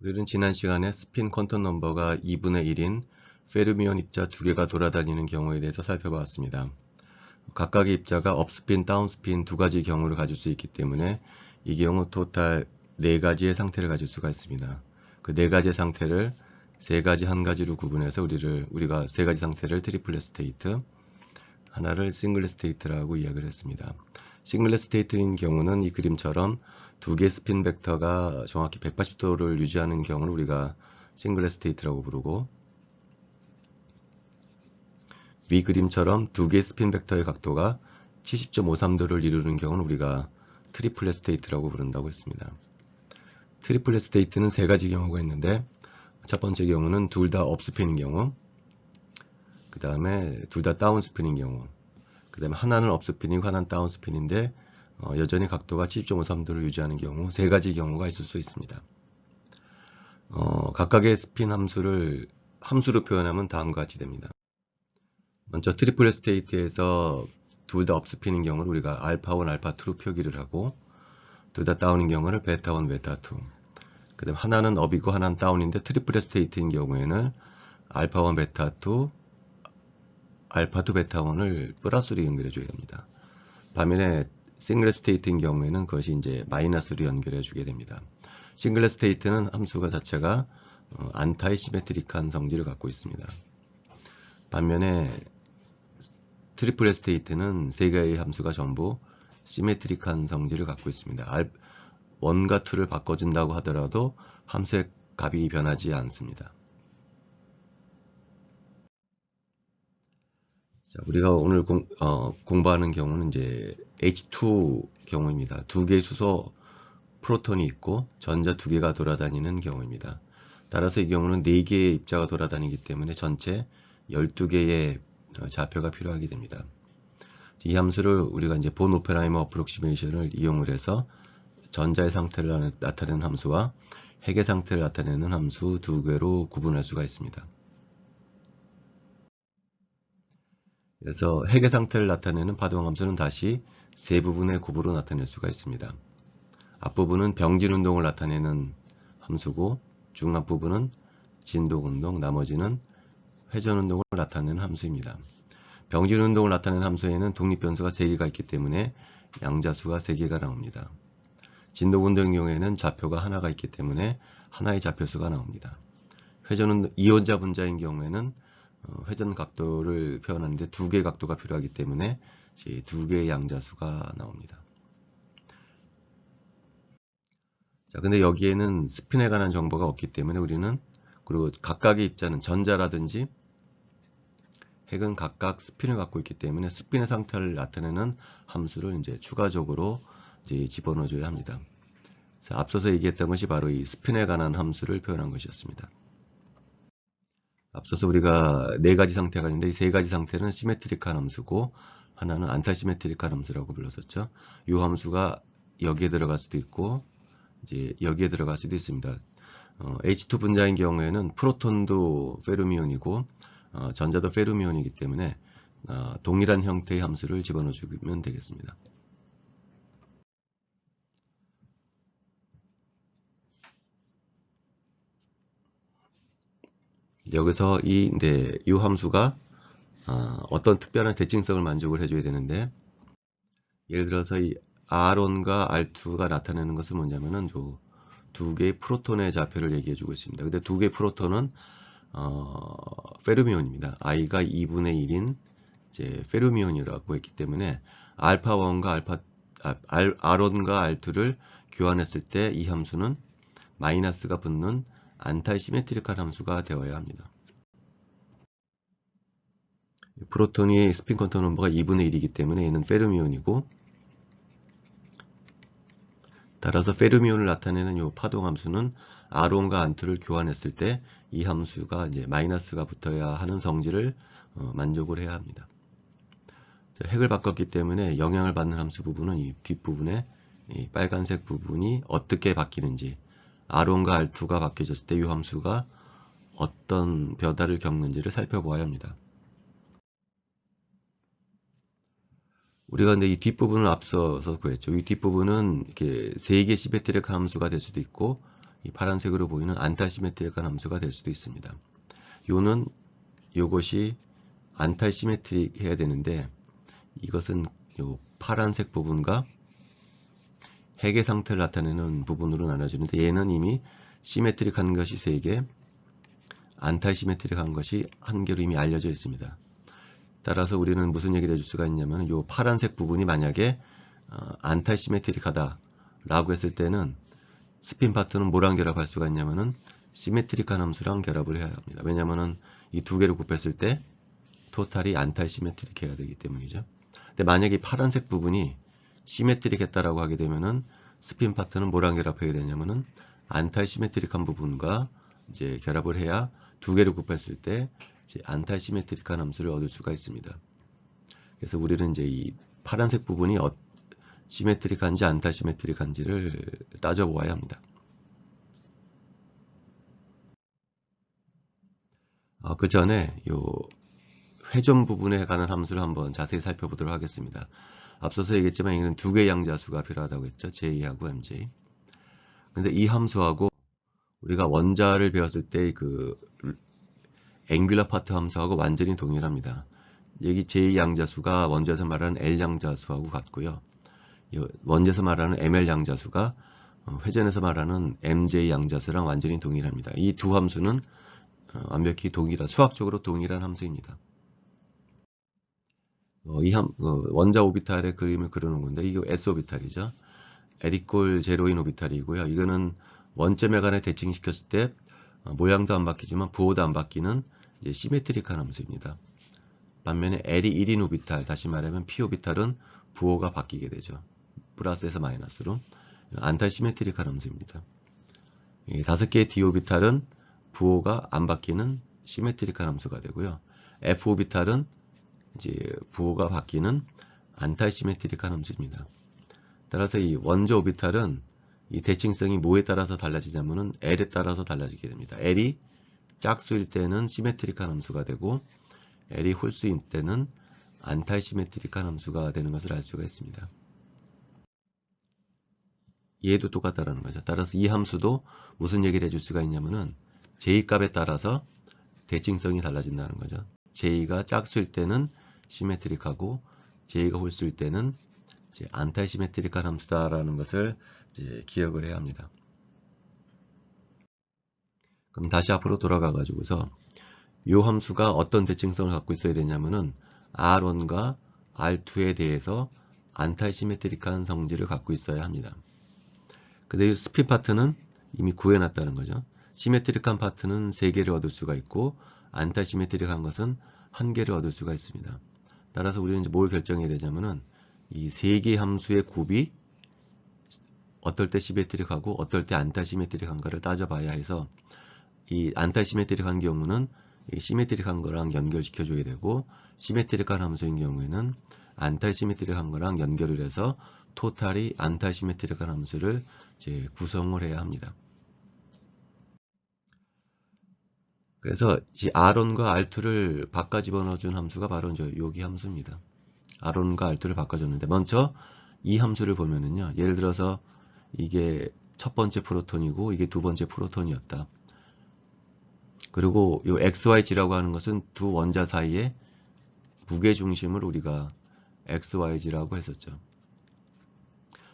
우리는 지난 시간에 스핀 퀀텀 넘버가 2분의 1인 페르미온 입자 두 개가 돌아다니는 경우에 대해서 살펴보았습니다. 각각의 입자가 업스핀, 다운스핀 두 가지 경우를 가질 수 있기 때문에 이 경우 토탈 4가지의 상태를 가질 수가 있습니다. 그 4가지의 상태를 3가지, 1가지로 구분해서 우리가 3가지 상태를 트리플렛 스테이트, 하나를 싱글렛 스테이트라고 이야기를 했습니다. 싱글렛 스테이트인 경우는 이 그림처럼 두 개의 스핀 벡터가 정확히 180도를 유지하는 경우를 우리가 싱글렛 스테이트라고 부르고, 위 그림처럼 두 개의 스핀 벡터의 각도가 70.53도를 이루는 경우는 우리가 트리플렛 스테이트라고 부른다고 했습니다. 트리플렛 스테이트는 3가지 경우가 있는데, 첫 번째 경우는 둘 다 업스핀인 경우, 그 다음에 둘 다 다운스핀인 경우, 그 다음에 하나는 업스핀이고 하나는 다운스핀인데 여전히 각도가 70.53도를 유지하는 경우 3가지 경우가 있을 수 있습니다. 각각의 스핀 함수로 표현하면 다음과 같이 됩니다. 먼저 트리플렛 스테이트에서 둘 다 업스핀인 경우를 우리가 알파1, 알파2로 표기를 하고, 둘 다 다운인 경우를 베타1, 베타2, 그 다음 하나는 업이고 하나는 다운인데 트리플렛 스테이트인 경우에는 알파1, 베타2, 알파2, 베타1을 플러스로 연결해 줘야 됩니다. 반면에 싱글렛 스테이트인 경우에는 그것이 이제 마이너스로 연결해 주게 됩니다. 싱글렛 스테이트는 함수가 자체가 안타이 시메트릭한 성질을 갖고 있습니다. 반면에 트리플렛 스테이트는 3개의 함수가 전부 시메트릭한 성질을 갖고 있습니다. 1과 2를 바꿔준다고 하더라도 함수의 값이 변하지 않습니다. 자, 우리가 오늘 공부하는 경우는 이제 H2 경우입니다. 두 개의 수소 프로톤이 있고 전자 2개가 돌아다니는 경우입니다. 따라서 이 경우는 4개의 입자가 돌아다니기 때문에 전체 12개의 좌표가 필요하게 됩니다. 이 함수를 우리가 이제 본 오펜하이머 어프록시메이션을 이용을 해서 전자의 상태를 나타내는 함수와 핵의 상태를 나타내는 함수 2개로 구분할 수가 있습니다. 그래서 핵의 상태를 나타내는 파동함수는 다시 세 부분의 곱으로 나타낼 수가 있습니다. 앞부분은 병진운동을 나타내는 함수고, 중앞부분은 진동운동, 나머지는 회전운동을 나타내는 함수입니다. 병진운동을 나타내는 함수에는 독립변수가 3개가 있기 때문에 양자수가 3개가 나옵니다. 진동운동의 경우에는 좌표가 하나가 있기 때문에 하나의 좌표수가 나옵니다. 회전운동, 이온자 분자인 경우에는 회전 각도를 표현하는데 2개의 각도가 필요하기 때문에 2개의 양자수가 나옵니다. 자, 근데 여기에는 스핀에 관한 정보가 없기 때문에 우리는, 그리고 각각의 입자는 전자라든지 핵은 각각 스핀을 갖고 있기 때문에 스핀의 상태를 나타내는 함수를 이제 추가적으로 집어넣어줘야 합니다. 자, 앞서서 얘기했던 것이 바로 이 스핀에 관한 함수를 표현한 것이었습니다. 앞서서 우리가 4가지 상태가 있는데 이 3가지 상태는 시메트릭한 함수고 하나는 안타시메트릭한 함수라고 불렀었죠. 이 함수가 여기에 들어갈 수도 있고 이제 여기에 들어갈 수도 있습니다. H2 분자인 경우에는 프로톤도 페르미온이고 전자도 페르미온이기 때문에 동일한 형태의 함수를 집어넣어 주면 되겠습니다. 여기서 이 함수가 어떤 특별한 대칭성을 만족을 해줘야 되는데, 예를 들어서 이 R1과 R2가 나타내는 것은 뭐냐면은 두 개의 프로톤의 좌표를 얘기해 주고 있습니다. 근데 두 개의 프로톤은 페르미온입니다. I가 2분의 1인 이제 페르미온이라고 했기 때문에 R1과 R2를 교환했을 때 이 함수는 마이너스가 붙는 안타이 시메트릭한 함수가 되어야 합니다. 프로톤이 스핀 퀀텀 넘버가 2분의 1이기 때문에 얘는 페르미온이고, 따라서 페르미온을 나타내는 이 파동 함수는 R1과 R2를 교환했을 때 이 함수가 이제 마이너스가 붙어야 하는 성질을 만족을 해야 합니다. 자, 핵을 바꿨기 때문에 영향을 받는 함수 부분은 이 뒷부분에 이 빨간색 부분이 어떻게 바뀌는지, R1과 R2가 바뀌어졌을 때 이 함수가 어떤 변화를 겪는지를 살펴보아야 합니다. 우리가 근데 이 뒷부분을 앞서서 구했죠. 이 뒷부분은 이렇게 3개 시메트릭 함수가 될 수도 있고 이 파란색으로 보이는 안타시메트릭한 함수가 될 수도 있습니다. 요것이 안타시메트릭 해야 되는데 이것은 요 파란색 부분과 핵의 상태를 나타내는 부분으로 나눠지는데 얘는 이미 시메트릭한 것이 3개, 안타시메트릭한 것이 1개로 이미 알려져 있습니다. 따라서 우리는 무슨 얘기를 해줄 수가 있냐면 요 파란색 부분이 만약에 안타시메트릭하다 라고 했을 때는 스핀 파트는 뭐랑 결합할 수가 있냐면은 시메트릭한 함수랑 결합을 해야 합니다. 왜냐면은 이 2개를 곱했을 때 토탈이 안타시메트릭 해야 되기 때문이죠. 근데 만약에 파란색 부분이 시메트릭 했다라고 하게 되면은 스핀 파트는 뭐랑 결합해야 되냐면은 안타시메트릭한 부분과 이제 결합을 해야 2개를 곱했을 때 이제 안타시메트릭한 함수를 얻을 수가 있습니다. 그래서 우리는 이제 이 파란색 부분이 시메트릭한지 안타시메트릭한지를 따져보아야 합니다. 그 전에 요 회전 부분에 관한 함수를 한번 자세히 살펴보도록 하겠습니다. 앞서서 얘기했지만 이거는 2개의 양자수가 필요하다고 했죠. J하고 MJ. 근데 이 함수하고 우리가 원자를 배웠을 때 그 앵귤러 파트 함수하고 완전히 동일합니다. 여기 J 양자수가 원자에서 말하는 L 양자수하고 같고요. 원자에서 말하는 ML 양자수가 회전에서 말하는 MJ 양자수랑 완전히 동일합니다. 이 두 함수는 완벽히 수학적으로 동일한 함수입니다. 원자 오비탈의 그림을 그려놓은 건데 이게 S 오비탈이죠. L 제로인 오비탈이고요. 이거는 원점에 관해 대칭시켰을 때 모양도 안 바뀌지만 부호도 안 바뀌는 이제 시메트릭한 함수입니다. 반면에 L이 1인 오비탈, 다시 말하면 P 오비탈은 부호가 바뀌게 되죠. 플러스에서 마이너스로. 안타시메트릭한 함수입니다. 5개의 D 오비탈은 부호가 안 바뀌는 시메트릭한 함수가 되고요. F 오비탈은 이제 부호가 바뀌는 안타시메트릭한 함수입니다. 따라서 이 원자 오비탈은 이 대칭성이 뭐에 따라서 달라지냐면은 L에 따라서 달라지게 됩니다. L이 짝수일 때는 시메트릭한 함수가 되고 L이 홀수일 때는 안타시메트릭한 함수가 되는 것을 알 수가 있습니다. 얘도 똑같다라는 거죠. 따라서 이 함수도 무슨 얘기를 해줄 수가 있냐면은 J값에 따라서 대칭성이 달라진다는 거죠. J가 짝수일 때는 시메트릭하고 J가 홀수일 때는 이제 안타시메트릭한 함수다라는 것을 이제 기억을 해야 합니다. 그럼 다시 앞으로 돌아가 가지고서 이 함수가 어떤 대칭성을 갖고 있어야 되냐면은 R1과 R2에 대해서 안타시메트릭한 성질을 갖고 있어야 합니다. 근데 이 스핀 파트는 이미 구해놨다는 거죠. 시메트릭한 파트는 3개를 얻을 수가 있고 안타시메트릭한 것은 1개를 얻을 수가 있습니다. 따라서 우리는 이제 뭘 결정해야 되냐면은 이 3개 함수의 곱이 어떨 때 시메트릭하고 어떨 때 안타시메트릭한가를 따져봐야 해서 이 안타시메트릭한 경우는 이 시메트릭한 거랑 연결시켜줘야 되고 시메트릭한 함수인 경우에는 안타시메트릭한 거랑 연결을 해서 토탈이 안타시메트릭한 함수를 이제 구성을 해야 합니다. 그래서 이 R1과 R2를 바꿔 집어넣어준 함수가 바로 이제 여기 함수입니다. R1과 R2를 바꿔줬는데 먼저 이 함수를 보면은요. 예를 들어서 이게 첫 번째 프로톤이고 이게 두 번째 프로톤이었다. 그리고 이 XYG라고 하는 것은 두 원자 사이의 무게중심을 우리가 XYG라고 했었죠.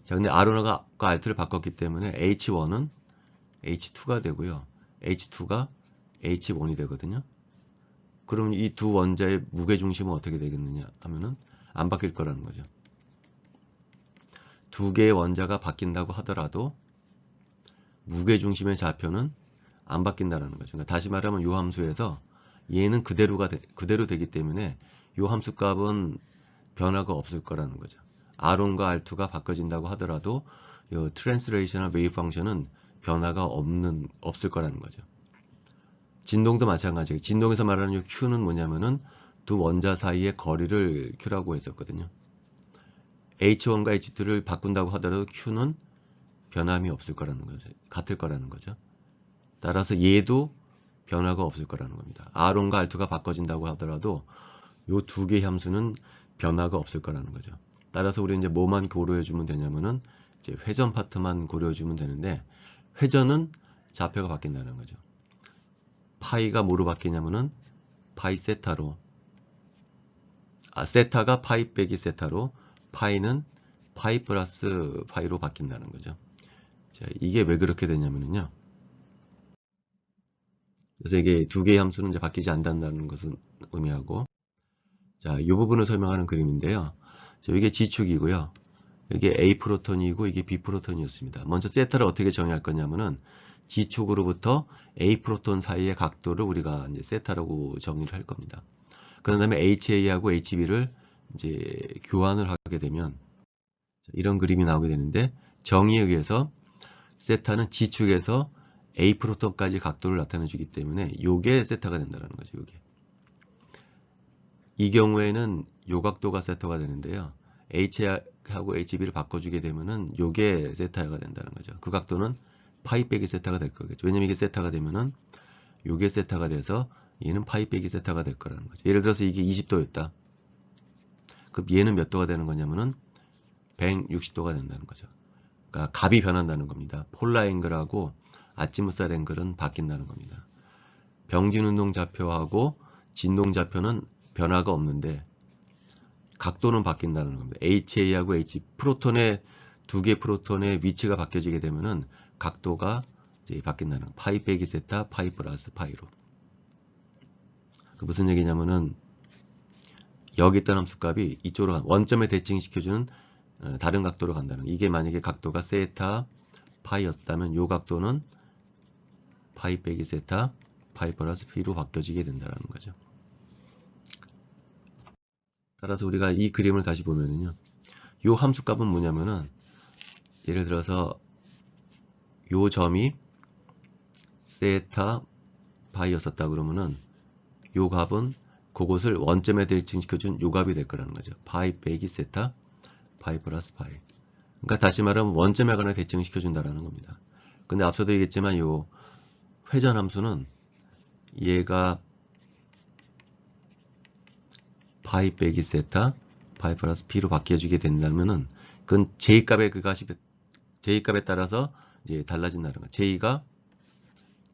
자, 근데 R1과 R2를 바꿨기 때문에 H1은 H2가 되고요. H2가 H1이 되거든요. 그럼 이 두 원자의 무게중심은 어떻게 되겠느냐 하면은 안 바뀔 거라는 거죠. 두 개의 원자가 바뀐다고 하더라도 무게중심의 좌표는 안 바뀐다는 거죠. 그러니까 다시 말하면 이 함수에서 얘는 그대로 되기 때문에 이 함수 값은 변화가 없을 거라는 거죠. R1과 R2가 바꿔진다고 하더라도 이 트랜스레이셔널 웨이브 펑션은 변화가 없을 거라는 거죠. 진동도 마찬가지예요. 진동에서 말하는 이 Q는 뭐냐면은 두 원자 사이의 거리를 Q라고 했었거든요. H1과 H2를 바꾼다고 하더라도 Q는 변함이 없을 거라는 거죠. 같을 거라는 거죠. 따라서 얘도 변화가 없을 거라는 겁니다. R1과 R2가 바꿔진다고 하더라도 이 두 개의 함수는 변화가 없을 거라는 거죠. 따라서 우리 이제 뭐만 고려해 주면 되냐면은 이제 회전 파트만 고려해 주면 되는데 회전은 좌표가 바뀐다는 거죠. 파이가 뭐로 바뀌냐면은 파이 세타로, 세타가 파이 빼기 세타로, 파이는 파이 플러스 파이로 바뀐다는 거죠. 자, 이게 왜 그렇게 되냐면요. 그래서 이게 두 개의 함수는 이제 바뀌지 않는다는 것은 의미하고, 자, 이 부분을 설명하는 그림인데요. 자, 이게 G축이고요. 이게 A 프로톤이고 이게 B 프로톤이었습니다. 먼저 세타를 어떻게 정의할 거냐면은 G축으로부터 A 프로톤 사이의 각도를 우리가 이제 세타라고 정의를 할 겁니다. 그 다음에 HA하고 HB를 이제 교환을 하게 되면 이런 그림이 나오게 되는데, 정의에 의해서 세타는 G축에서 A 프로톤까지 각도를 나타내 주기 때문에 요게 세타가 된다는 거죠. 요게. 이 경우에는 요 각도가 세타가 되는데요. H하고 HB를 바꿔주게 되면은 요게 세타가 된다는 거죠. 그 각도는 파이 빼기 세타가 될 거겠죠. 왜냐면 이게 세타가 되면은 요게 세타가 돼서 얘는 파이 빼기 세타가 될 거라는 거죠. 예를 들어서 이게 20도였다. 그럼 얘는 몇 도가 되는 거냐면은 160도가 된다는 거죠. 그러니까 값이 변한다는 겁니다. 폴라 앵글하고 아지무살 앵글은 바뀐다는 겁니다. 병진 운동 좌표하고 진동 좌표는 변화가 없는데 각도는 바뀐다는 겁니다. HA하고 H 프로톤의 두 개 프로톤의 위치가 바뀌어지게 되면은 각도가 이제 바뀐다는 거예요. 파이 빼기 세타, 파이 플러스 파이로. 그 무슨 얘기냐면은 여기 있던 함수값이 이쪽으로 원점에 대칭시켜주는 다른 각도로 간다는 거예요. 이게 만약에 각도가 세타 파이였다면 이 각도는 파이 빼기 세타 파이 플러스 p로 바뀌어지게 된다는 거죠. 따라서 우리가 이 그림을 다시 보면은요, 이 함수값은 뭐냐면은 예를 들어서 이 점이 세타 파이였었다 그러면은 이 값은 그것을 원점에 대칭시켜준 이 값이 될 거라는 거죠. 파이 빼기 세타 파이 플러스 파이. 그러니까 다시 말하면 원점에 관해 대칭시켜준다라는 겁니다. 근데 앞서도 얘기했지만 이 회전 함수는 얘가 파이 빼기 세타 파이 플러스 p로 바뀌어지게 된다면은 그건 j값의 그 값이 j값에 따라서 이제 달라진다는 거. j가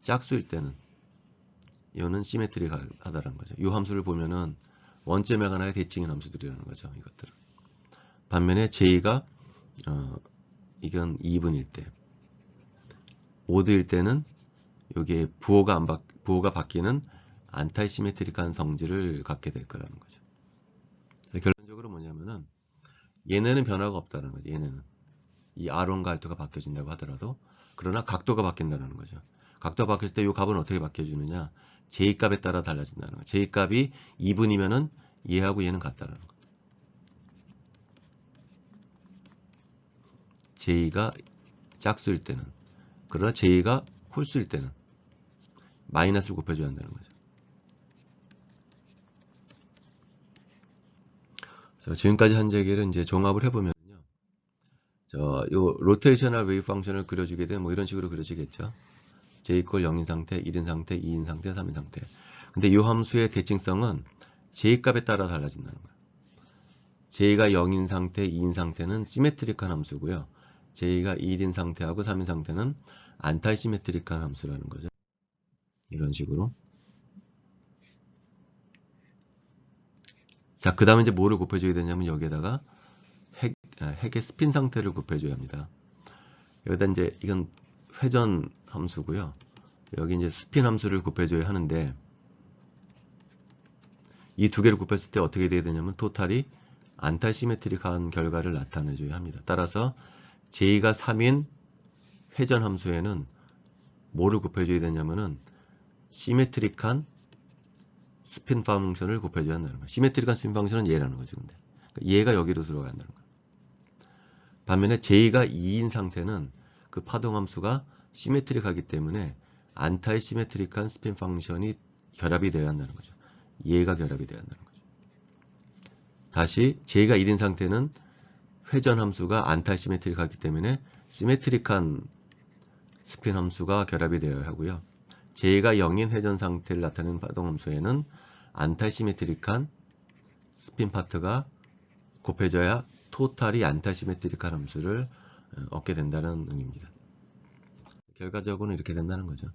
짝수일 때는 이거는 시메트릭하다라는 거죠. 이 함수를 보면은 원점에 관하여 대칭인 함수들이라는 거죠. 이것들은. 반면에 j가 이건 2분일 때, 오드일 때는 여기에 부호가 바뀌는 안타이 시메트릭한 성질을 갖게 될 거라는 거죠. 그래서 결론적으로 뭐냐면은 얘네는 변화가 없다는 거죠. 얘네는 이 R1과 R2가 바뀌어진다고 하더라도, 그러나 각도가 바뀐다는 거죠. 각도가 바뀔 때 이 값은 어떻게 바뀌어주느냐, J값에 따라 달라진다는 거죠. J값이 2분이면은 얘하고 얘는 같다는 거. J가 짝수일 때는, 그러나 J가 홀수일 때는 마이너스를 곱해줘야 한다는 거죠. 그래서 지금까지 한 얘기를 이제 종합을 해보면요, 요 로테이셔널 웨이브 펑션을 그려주게 되면 뭐 이런 식으로 그려지겠죠. j 이퀄 0인 상태, 1인 상태, 2인 상태, 3인 상태. 근데 이 함수의 대칭성은 j 값에 따라 달라진다는 거예요. j가 0인 상태, 2인 상태는 시메트릭한 함수고요. j가 1인 상태하고 3인 상태는 안타이 시메트릭한 함수라는 거죠. 이런 식으로. 자, 그 다음에 이제 뭐를 곱해줘야 되냐면 여기에다가 핵의 스핀 상태를 곱해줘야 합니다. 여기다 이제 이건 회전 함수고요. 여기 이제 스핀 함수를 곱해줘야 하는데, 이 두 개를 곱했을 때 어떻게 돼야 되냐면 토탈이 안타시메트릭한 결과를 나타내줘야 합니다. 따라서 j가 3인 회전 함수에는 뭐를 곱해줘야 되냐면은 시메트릭한 스핀 펑션을 곱해줘야 한다는 거예요. 시메트릭한 스핀 펑션은 얘라는 거죠. 근데 얘가 여기로 들어가야 한다는 거예요. 반면에 j가 2인 상태는 그 파동 함수가 시메트릭하기 때문에 안타이 시메트릭한 스핀 펑션이 결합이 되어야 한다는 거죠. 얘가 결합이 되어야 한다는 거죠. 다시 j가 1인 상태는 회전 함수가 안타이 시메트릭하기 때문에 시메트릭한 스핀 함수가 결합이 되어야 하고요. j가 0인 회전 상태를 나타내는 파동 함수에는 안타이 시메트릭한 스핀 파트가 곱해져야 토탈이 안타이 시메트릭한 함수를 얻게 된다는 의미입니다. 결과적으로는 이렇게 된다는 거죠.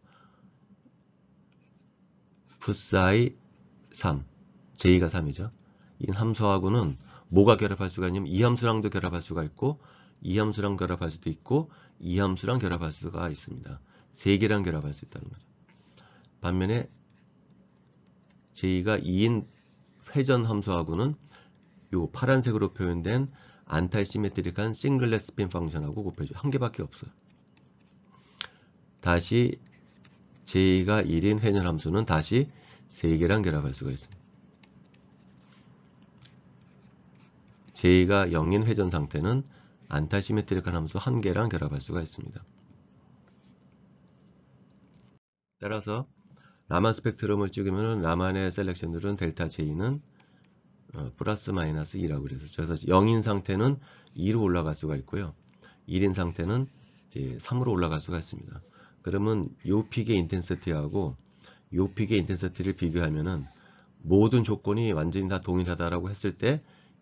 풋사이 3, j가 3이죠. 이 함수하고는 뭐가 결합할 수가 있냐면 이 함수랑도 결합할 수가 있고 이 함수랑 결합할 수도 있고 이 함수랑 결합할 수가 있습니다. 세 개랑 결합할 수 있다는 거죠. 반면에 j가 2인 회전 함수하고는 요 파란색으로 표현된 안타시메트릭한 싱글렛 스핀 펑션하고 곱해줘. 한 개밖에 없어요. 다시 j가 1인 회전 함수는 다시 3개랑 결합할 수가 있습니다. j가 0인 회전 상태는 안타시메트릭한 함수 1개랑 결합할 수가 있습니다. 따라서 라만 스펙트럼을 찍으면 라만의 셀렉션들은 델타 j는 플러스 마이너스 2라고 그랬었죠. 그래서 0인 상태는 2로 올라갈 수가 있고요. 1인 상태는 이제 3으로 올라갈 수가 있습니다. 그러면 요 픽의 인텐시티하고 요 픽의 인텐시티를 비교하면은 모든 조건이 완전히 다 동일하다라고 했을 때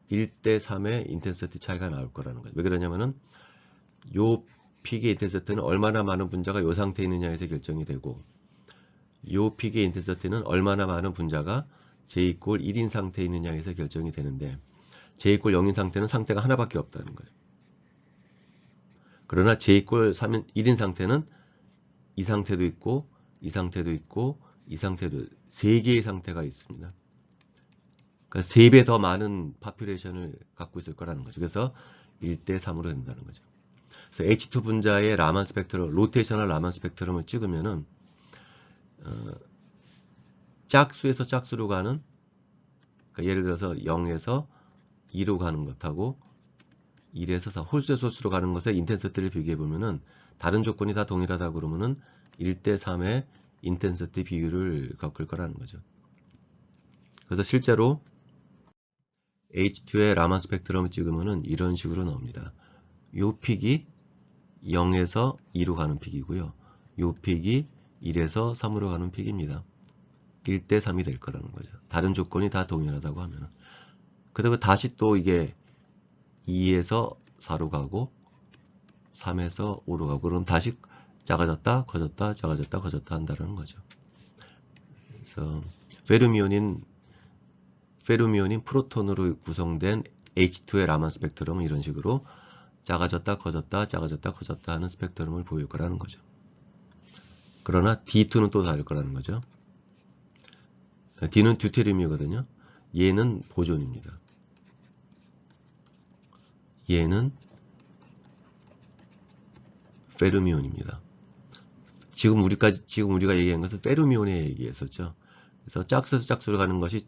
1대 3의 인텐시티 차이가 나올 거라는 거죠. 왜 그러냐면은 요 픽의 인텐시티는 얼마나 많은 분자가 요 상태에 있느냐에서 결정이 되고 요 픽의 인텐시티는 얼마나 많은 분자가 j 이퀄 1인 상태에 있느냐에서 결정이 되는데 j 이퀄 0인 상태는 상태가 하나밖에 없다는 거예요. 그러나 j 이퀄 1인 상태는 이 상태도 있고 이 상태도 있고 이 상태도 3개의 상태가 있습니다. 그러니까 3배 더 많은 파퓰레이션을 갖고 있을 거라는 거죠. 그래서 1대 3으로 된다는 거죠. 그래서 H2 분자의 라만 스펙트럼, 로테이셔널 라만 스펙트럼을 찍으면은 짝수에서 짝수로 가는, 그러니까 예를 들어서 0에서 2로 가는 것하고 1에서 4, 홀수의 소수로 가는 것의 인텐시티를 비교해 보면은 다른 조건이 다 동일하다 그러면은 1대 3의 인텐시티 비율을 겪을 거라는 거죠. 그래서 실제로 H2의 라만 스펙트럼을 찍으면은 이런 식으로 나옵니다. 요 픽이 0에서 2로 가는 픽이고요. 요 픽이 1에서 3으로 가는 픽입니다. 1대 3이 될 거라는 거죠. 다른 조건이 다 동일하다고 하면은. 그리고 다시 또 이게 2에서 4로 가고 3에서 5로 가고 그럼 다시 작아졌다 커졌다 작아졌다 커졌다 한다는 거죠. 그래서 페르미온인 프로톤으로 구성된 H2의 라만 스펙트럼은 이런 식으로 작아졌다 커졌다 작아졌다 커졌다 하는 스펙트럼을 보일 거라는 거죠. 그러나 D2는 또 다를 거라는 거죠. D는 듀테리움이거든요. 얘는 보존입니다. 얘는 페르미온입니다. 지금 우리가 얘기한 것은 페르미온에 얘기했었죠. 그래서 짝수에서 짝수로 가는 것이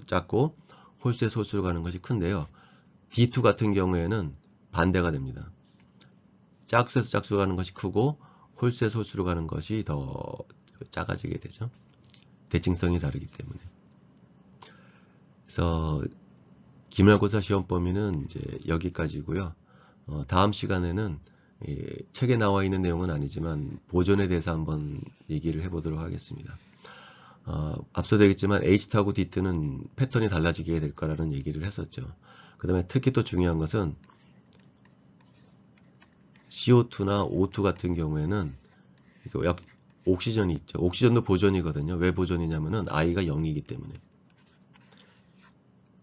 작고 홀수에서 홀수로 가는 것이 큰데요. D2 같은 경우에는 반대가 됩니다. 짝수에서 짝수로 가는 것이 크고 홀수에서 홀수로 가는 것이 더 작아지게 되죠. 대칭성이 다르기 때문에. 그래서 기말고사 시험 범위는 이제 여기까지고요. 다음 시간에는 책에 나와 있는 내용은 아니지만 보존에 대해서 한번 얘기를 해보도록 하겠습니다. 앞서도 얘기했지만 H2하고 D2는 패턴이 달라지게 될 거라는 얘기를 했었죠. 그 다음에 특히 또 중요한 것은 CO2나 O2 같은 경우에는 옥시전이 있죠. 옥시전도 보존이거든요. 왜 보존이냐면은 I가 0이기 때문에.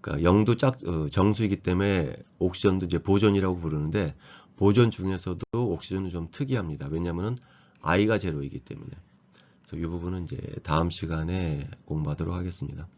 그러니까 0도 정수이기 때문에 옥시전도 이제 보존이라고 부르는데 보존 중에서도 옥시전은 좀 특이합니다. 왜냐면은 I가 제로이기 때문에. 그래서 이 부분은 이제 다음 시간에 공부하도록 하겠습니다.